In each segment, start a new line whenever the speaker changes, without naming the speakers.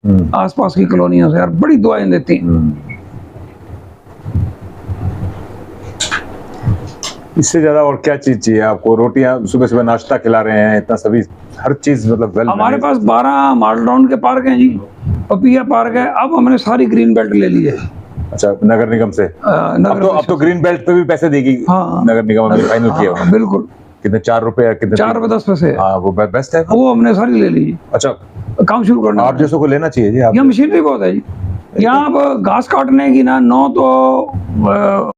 आसपास की कॉलोनियों से, यार बड़ी दुआएं देती हैं।
इससे ज्यादा और क्या चीज चाहिए आपको? रोटियां, सुबह सुबह नाश्ता खिला रहे हैं, इतना सभी हर चीज मतलब वेल।
हमारे पास 12 मॉडल टाउन के पार्क हैं जी, पपिया पार्क है। अब हमने सारी ग्रीन बेल्ट ले ली है।
अच्छा, नगर निगम से? अब तो ग्रीन बेल्ट पे भी पैसे देगी।
हाँ,
नगर निगम ने फाइनल किया।
हाँ, बिल्कुल।
कितने, 4 रुपए? कितने?
4 रुपए 10 पैसे।
हाँ, वो बेस्ट है।
वो हमने सारी ले ली।
अच्छा,
काम शुरू करना।
आप जैसों को लेना चाहिए जी। आप
यहाँ मशीनरी बहुत है जी। यहाँ अब घास काटने की ना, 9 तो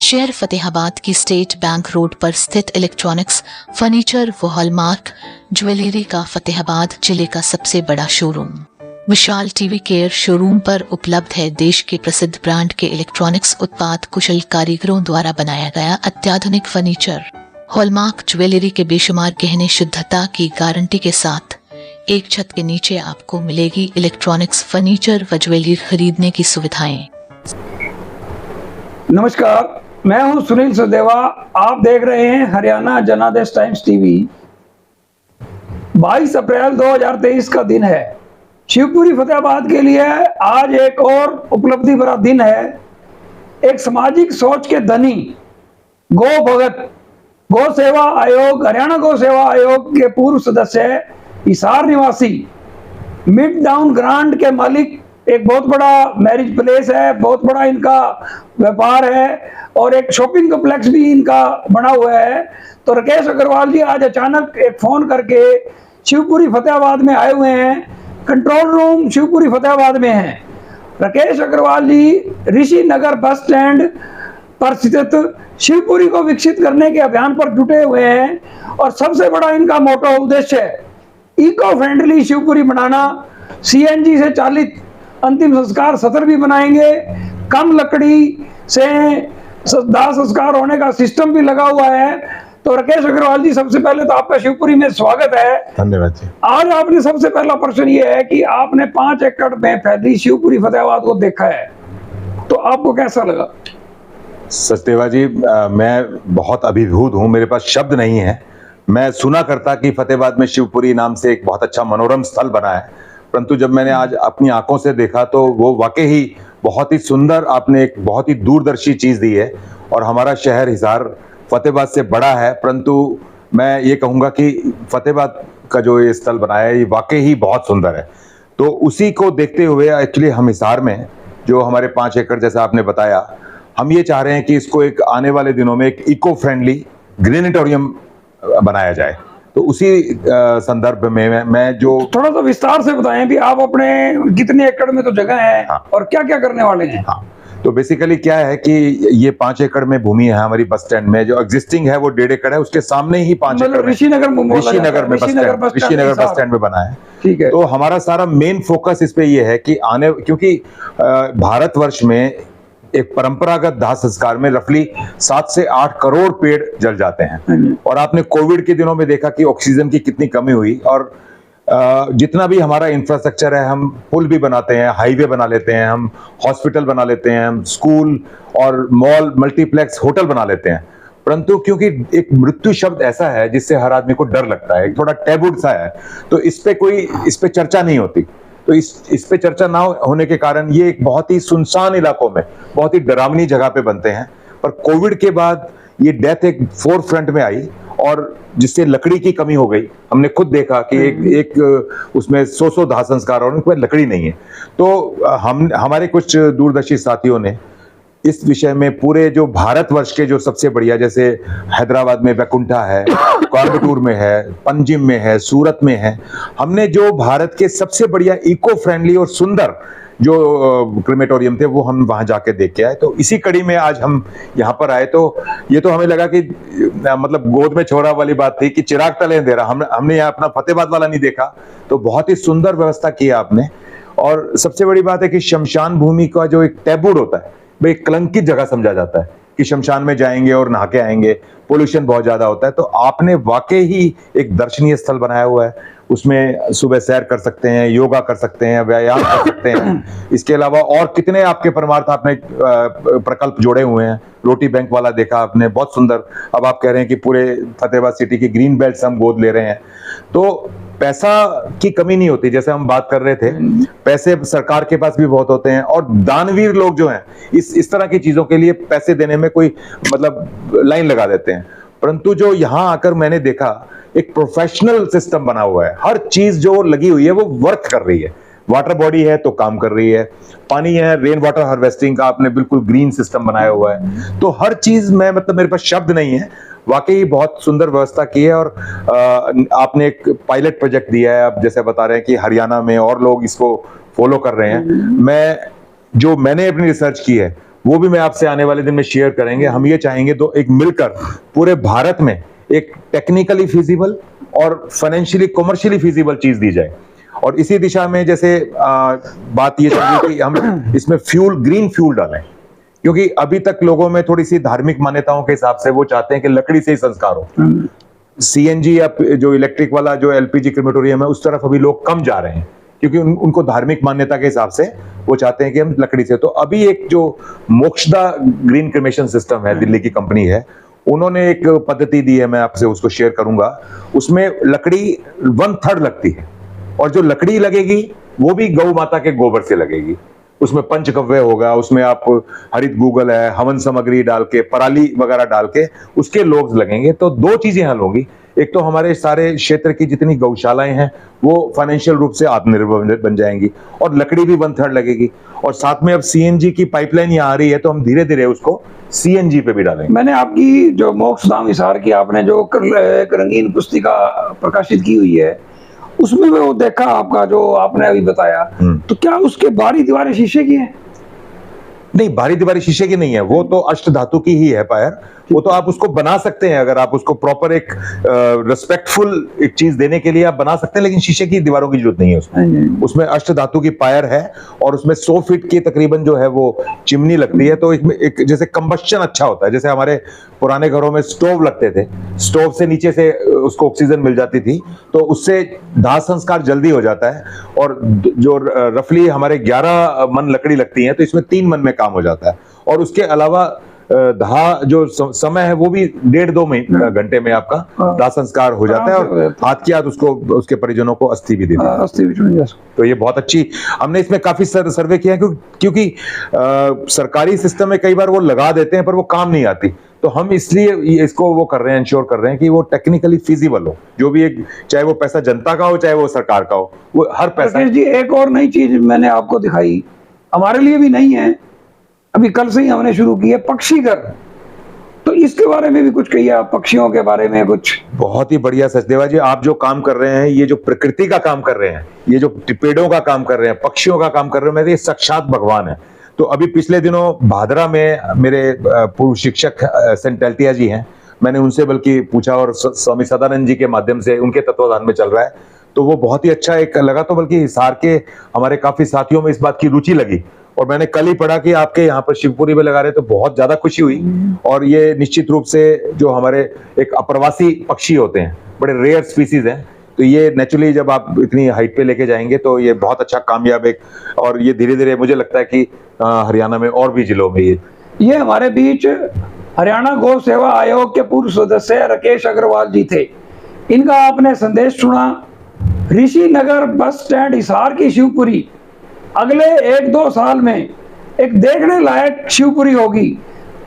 शहर फतेहाबाद की स्टेट बैंक रोड पर स्थित इलेक्ट्रॉनिक्स, फर्नीचर व हॉलमार्क ज्वेलरी का फतेहाबाद जिले का सबसे बड़ा शोरूम विशाल टीवी केयर शोरूम पर उपलब्ध है। देश के प्रसिद्ध ब्रांड के इलेक्ट्रॉनिक्स उत्पाद कुशल कारीगरों द्वारा बनाया गया अत्याधुनिक फर्नीचर, हॉलमार्क ज्वेलरी के बेशुमार गहने शुद्धता की गारंटी के साथ एक छत के नीचे आपको मिलेगी इलेक्ट्रॉनिक्स, फर्नीचर व ज्वेलरी खरीदने की सुविधाएं।
नमस्कार, मैं हूं सुनील सचदेवा। आप देख रहे हैं हरियाणा जनादेश टाइम्स टीवी। 22 अप्रैल 2023 का दिन है। शिवपुरी फतेहाबाद के लिए आज एक और उपलब्धि भरा दिन है। एक सामाजिक सोच के धनी गौ भगत, गौ सेवा आयोग, हरियाणा गौ सेवा आयोग के पूर्व सदस्य, हिसार निवासी, मिड टाउन ग्रांड के मालिक, एक बहुत बड़ा मैरिज प्लेस है, बहुत बड़ा इनका व्यापार है और एक शॉपिंग कॉम्प्लेक्स भी इनका बना हुआ है। तो राकेश अग्रवाल जी आज अचानक एक फोन करके शिवपुरी फतेहाबाद में आए हुए हैं। कंट्रोल रूम शिवपुरी फतेहाबाद में है। राकेश अग्रवाल जी ऋषि नगर बस स्टैंड पर स्थित शिवपुरी को विकसित करने के अभियान पर जुटे हुए हैं और सबसे बड़ा इनका मोटो उद्देश्य है इको फ्रेंडली शिवपुरी बनाना। सीएनजी से चालित अंतिम संस्कार सत्र भी बनाएंगे। कम लकड़ी से दाह संस्कार होने का सिस्टम भी लगा हुआ है। तो राकेश अग्रवाल जी, सबसे पहले तो आपका शिवपुरी में स्वागत है।
धन्यवाद जी।
आज आपने सबसे पहला प्रश्न ये है कि आपने 5 एकड़ में फैली शिवपुरी फतेहाबाद को देखा है, तो आपको कैसा लगा?
सचदेवा जी, मैं बहुत अभिभूत हूँ, मेरे पास शब्द नहीं है। मैं सुना करता कि फतेहाबाद में शिवपुरी नाम से एक बहुत अच्छा मनोरम स्थल बना है, परंतु जब मैंने आज अपनी आंखों से देखा तो वो वाकई ही बहुत ही सुंदर, आपने एक बहुत ही दूरदर्शी चीज दी है। और हमारा शहर हिसार फतेहाबाद से बड़ा है, परंतु मैं ये कहूँगा कि फतेहाबाद का जो ये स्थल बनाया है ये वाकई ही बहुत सुंदर है। तो उसी को देखते हुए एक्चुअली हम हिसार में जो हमारे 5 एकड़ जैसा आपने बताया, हम ये चाह रहे हैं कि इसको एक आने वाले दिनों में एक इको फ्रेंडली ग्रीनेटोरियम बनाया जाए। तो उसी संदर्भ में मैं जो
थोड़ा सा विस्तार से बताएं भी आप अपने कितने एकड़ में तो जगह है। हाँ। और क्या क्या करने वाले हैं?
हाँ, तो बेसिकली क्या है कि ये 5 एकड़ में भूमि है हमारी बस स्टैंड में। जो एग्जिस्टिंग है वो 1.5 एकड़ है, उसके सामने ही 5 एकड़
ऋषिनगर में बस
स्टैंड में बना है।
ठीक है।
तो हमारा सारा मेन फोकस इस पे ये है कि क्योंकि भारतवर्ष में एक परंपरागत दाह संस्कार में रफली 7 से 8 करोड़ पेड़ जल जाते हैं। और आपने कोविड के दिनों में देखा कि ऑक्सीजन की कितनी कमी हुई। और जितना भी हमारा इंफ्रास्ट्रक्चर है, हम पुल भी बनाते हैं, हाईवे बना लेते हैं, हम हॉस्पिटल बना लेते हैं, हम स्कूल और मॉल, मल्टीप्लेक्स, होटल बना लेते हैं, परंतु क्योंकि एक मृत्यु शब्द ऐसा है जिससे हर आदमी को डर लगता है, एक थोड़ा टैबू सा है, तो इस पे चर्चा नहीं होती। तो इस पे चर्चा ना होने के कारण ये एक बहुत ही सुनसान इलाकों में बहुत ही डरावनी जगह पे बनते हैं। पर कोविड के बाद ये डेथ एक फोर फ्रंट में आई और जिससे लकड़ी की कमी हो गई। हमने खुद देखा कि एक उसमें 100 दाह संस्कार और उनके पास लकड़ी नहीं है। तो हमारे कुछ दूरदर्शी साथियों ने इस विषय में पूरे जो भारतवर्ष के जो सबसे बढ़िया, जैसे हैदराबाद में वैकुंठा है, कोयम्बटूर में है, पंजिम में है, सूरत में है, हमने जो भारत के सबसे बढ़िया इको फ्रेंडली और सुंदर जो क्रेमेटोरियम थे वो हम वहां जाके देख के आए। तो इसी कड़ी में आज हम यहाँ पर आए। तो ये तो हमें लगा कि मतलब गोद में छोरा वाली बात थी कि चिराग तले अंधेरा। हमने यहाँ अपना फतेहाबाद वाला नहीं देखा। तो बहुत ही सुंदर व्यवस्था की है आपने। और सबसे बड़ी बात है कि शमशान भूमि का जो एक टैबू होता है, भाई कलंकित जगह समझा जाता है, कि शमशान में जाएंगे और नहा के आएंगे, पोल्यूशन बहुत ज्यादा होता है। तो आपने वाकई ही एक दर्शनीय स्थल बनाया हुआ है, उसमें सुबह सैर कर सकते हैं, योगा कर सकते हैं, व्यायाम कर सकते हैं। इसके अलावा और कितने आपके परमार्थ आपने प्रकल्प जोड़े हुए हैं। रोटी बैंक वाला देखा आपने, बहुत सुंदर। अब आप कह रहे हैं कि पूरे फतेहाबाद सिटी की ग्रीन बेल्ट हम गोद ले रहे हैं। तो पैसा की कमी नहीं होती, जैसे हम बात कर रहे थे, पैसे सरकार के पास भी बहुत होते हैं और दानवीर लोग जो हैं इस तरह की चीजों के लिए पैसे देने में कोई मतलब लाइन लगा देते हैं। परंतु जो यहाँ आकर मैंने देखा, एक प्रोफेशनल सिस्टम बना हुआ है, हर चीज जो लगी हुई है वो वर्क कर रही है। वाटर बॉडी है तो काम कर रही है, पानी है, रेन वाटर हार्वेस्टिंग का आपने बिल्कुल ग्रीन सिस्टम बनाया हुआ है। तो हर चीज में मतलब मेरे पास शब्द नहीं है, वाकई बहुत सुंदर व्यवस्था की है। और आपने एक पायलट प्रोजेक्ट दिया है, आप जैसे बता रहे हैं कि हरियाणा में और लोग इसको फॉलो कर रहे हैं। मैंने अपनी रिसर्च की है वो भी मैं आपसे आने वाले दिन में शेयर करेंगे। हम ये चाहेंगे तो एक मिलकर पूरे भारत में एक टेक्निकली फिजिबल और फाइनेंशियली कॉमर्शियली फिजिबल चीज दी जाए। और इसी दिशा में जैसे बात ये चल रही कि हम इसमें फ्यूल, ग्रीन फ्यूल डालें, क्योंकि अभी तक लोगों में थोड़ी सी धार्मिक मान्यताओं के हिसाब से वो चाहते हैं कि लकड़ी से ही संस्कार हो। सीएनजी या जो इलेक्ट्रिक वाला जो एलपीजी क्रेमेटोरियम है उस तरफ अभी लोग कम जा रहे हैं, क्योंकि उनको धार्मिक मान्यता के हिसाब से वो चाहते हैं कि हम लकड़ी से। तो अभी एक जो मोक्षदा ग्रीन क्रेमेशन सिस्टम है, दिल्ली की कंपनी है, उन्होंने एक पद्धति दी है, मैं आपसे उसको शेयर करूंगा। उसमें लकड़ी 1/3 लगती है और जो लकड़ी लगेगी वो भी गौ माता के गोबर से लगेगी। उसमें पंचगव्य होगा, उसमें आप हरित गूगल है, हवन सामग्री डाल के, पराली वगैरह डाल के उसके लोग लगेंगे। तो दो चीजें हल होंगी, एक तो हमारे सारे क्षेत्र की जितनी गौशालाएं हैं वो फाइनेंशियल रूप से आत्मनिर्भर बन जाएंगी और लकड़ी भी 1/3 लगेगी। और साथ में अब सीएनजी की पाइपलाइन यहाँ आ रही है, तो हम धीरे धीरे उसको सीएनजी पे भी डालेंगे।
मैंने आपकी जो मोक्षधाम हिसार की आपने जो एक रंगीन पुस्तिका प्रकाशित की हुई है, उसमें वो देखा आपका जो आपने अभी बताया, तो क्या उसके बारी दीवारें शीशे की हैं?
नहीं, बारी दीवारी शीशे की नहीं है, वो तो अष्ट धातु की ही है पायर। वो तो आप उसको बना सकते हैं, अगर आप उसको प्रॉपर एक रिस्पेक्टफुल एक चीज देने के लिए आप बना सकते हैं, लेकिन शीशे की दीवारों की जरूरत नहीं है उसमें। उसमें अष्ट धातु की पायर है और उसमें 100 फीट की तकरीबन जो है वो चिमनी लगती है। तो इसमें एक जैसे कंबस्शन अच्छा होता है, जैसे हमारे पुराने घरों में स्टोव लगते थे, स्टोव से नीचे से उसको ऑक्सीजन मिल जाती थी, तो उससे दाह संस्कार जल्दी हो जाता है। और जो रफली हमारे 11 मन लकड़ी लगती है, तो इसमें 3 मन में काम हो जाता है। और उसके अलावा दाह जो समय है वो भी 1.5-2 घंटे में आपका दाह संस्कार हो जाता है और हाथ की हाथ उसको उसके परिजनों को अस्थि भी देते हैं। तो ये बहुत अच्छी, हमने इसमें काफी सर्वे किया है, क्योंकि सरकारी सिस्टम में कई बार वो लगा देते हैं पर वो काम नहीं आती। तो हम इसलिए इसको वो कर रहे हैं, इंश्योर कर रहे हैं कि वो टेक्निकली फिजिबल हो, जो भी एक, चाहे वो पैसा जनता का हो चाहे वो सरकार का हो, वो हर पैसा।
जी एक और नई चीज मैंने आपको दिखाई, हमारे लिए भी नहीं है, अभी कल से ही हमने शुरू की है, पक्षी घर। तो इसके बारे में भी कुछ कहिए आप, पक्षियों के बारे में कुछ।
बहुत ही बढ़िया सचदेवा जी, आप जो काम कर रहे हैं, ये जो प्रकृति का काम कर रहे हैं, ये जो पेड़ों का काम कर रहे हैं, पक्षियों का काम कर रहे हैं, ये साक्षात भगवान है। तो अभी पिछले दिनों भादरा में मेरे पूर्व शिक्षक सेंट टेल्टिया जी हैं, मैंने उनसे बल्कि पूछा और स्वामी सदानंद जी के माध्यम से उनके तत्वाधान में चल रहा है, तो वो बहुत ही अच्छा एक लगा। तो बल्कि हिसार के हमारे काफी साथियों में इस बात की रुचि लगी और मैंने कल ही पढ़ा कि आपके यहाँ पर शिवपुरी में लगा रहे, तो बहुत ज्यादा खुशी हुई। और ये निश्चित रूप से जो हमारे एक अप्रवासी पक्षी होते हैं, बड़े रेयर स्पीसीज हैं, तो ये नेचुरली जब आप इतनी हाइट पे लेके जाएंगे तो ये बहुत अच्छा कामयाब एक, और ये धीरे धीरे मुझे लगता है कि हरियाणा में और भी जिलों में ये
हमारे बीच हरियाणा गौ सेवा आयोग के पूर्व सदस्य राकेश अग्रवाल जी थे। इनका आपने संदेश सुना। ऋषि नगर बस स्टैंड हिसार की शिवपुरी अगले 1-2 साल में एक देखने लायक शिवपुरी होगी।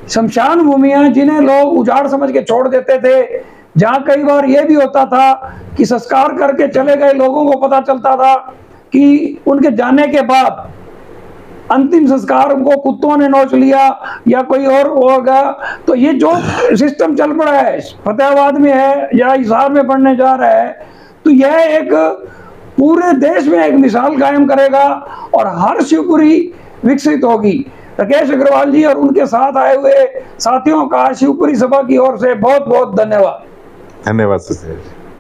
शमशान भूमियां जिन्हें लोग उजाड़ समझ के छोड़ देते थे, जहां कई बार यह भी होता था कि संस्कार करके चले गए लोगों को पता चलता था कि उनके जाने के बाद अंतिम संस्कार उनको कुत्तों ने नोच लिया या कोई और होगा। तो ये जो सिस्टम चल पड़ा है, फतेहाबाद में है या हिसार में पढ़ने जा रहा है, तो यह एक पूरे देश में एक मिसाल कायम करेगा और हर शिवपुरी विकसित होगी। राकेश अग्रवाल जी और उनके साथ आए हुए साथियों का शिवपुरी सभा की ओर से बहुत बहुत धन्यवाद।
धन्यवाद।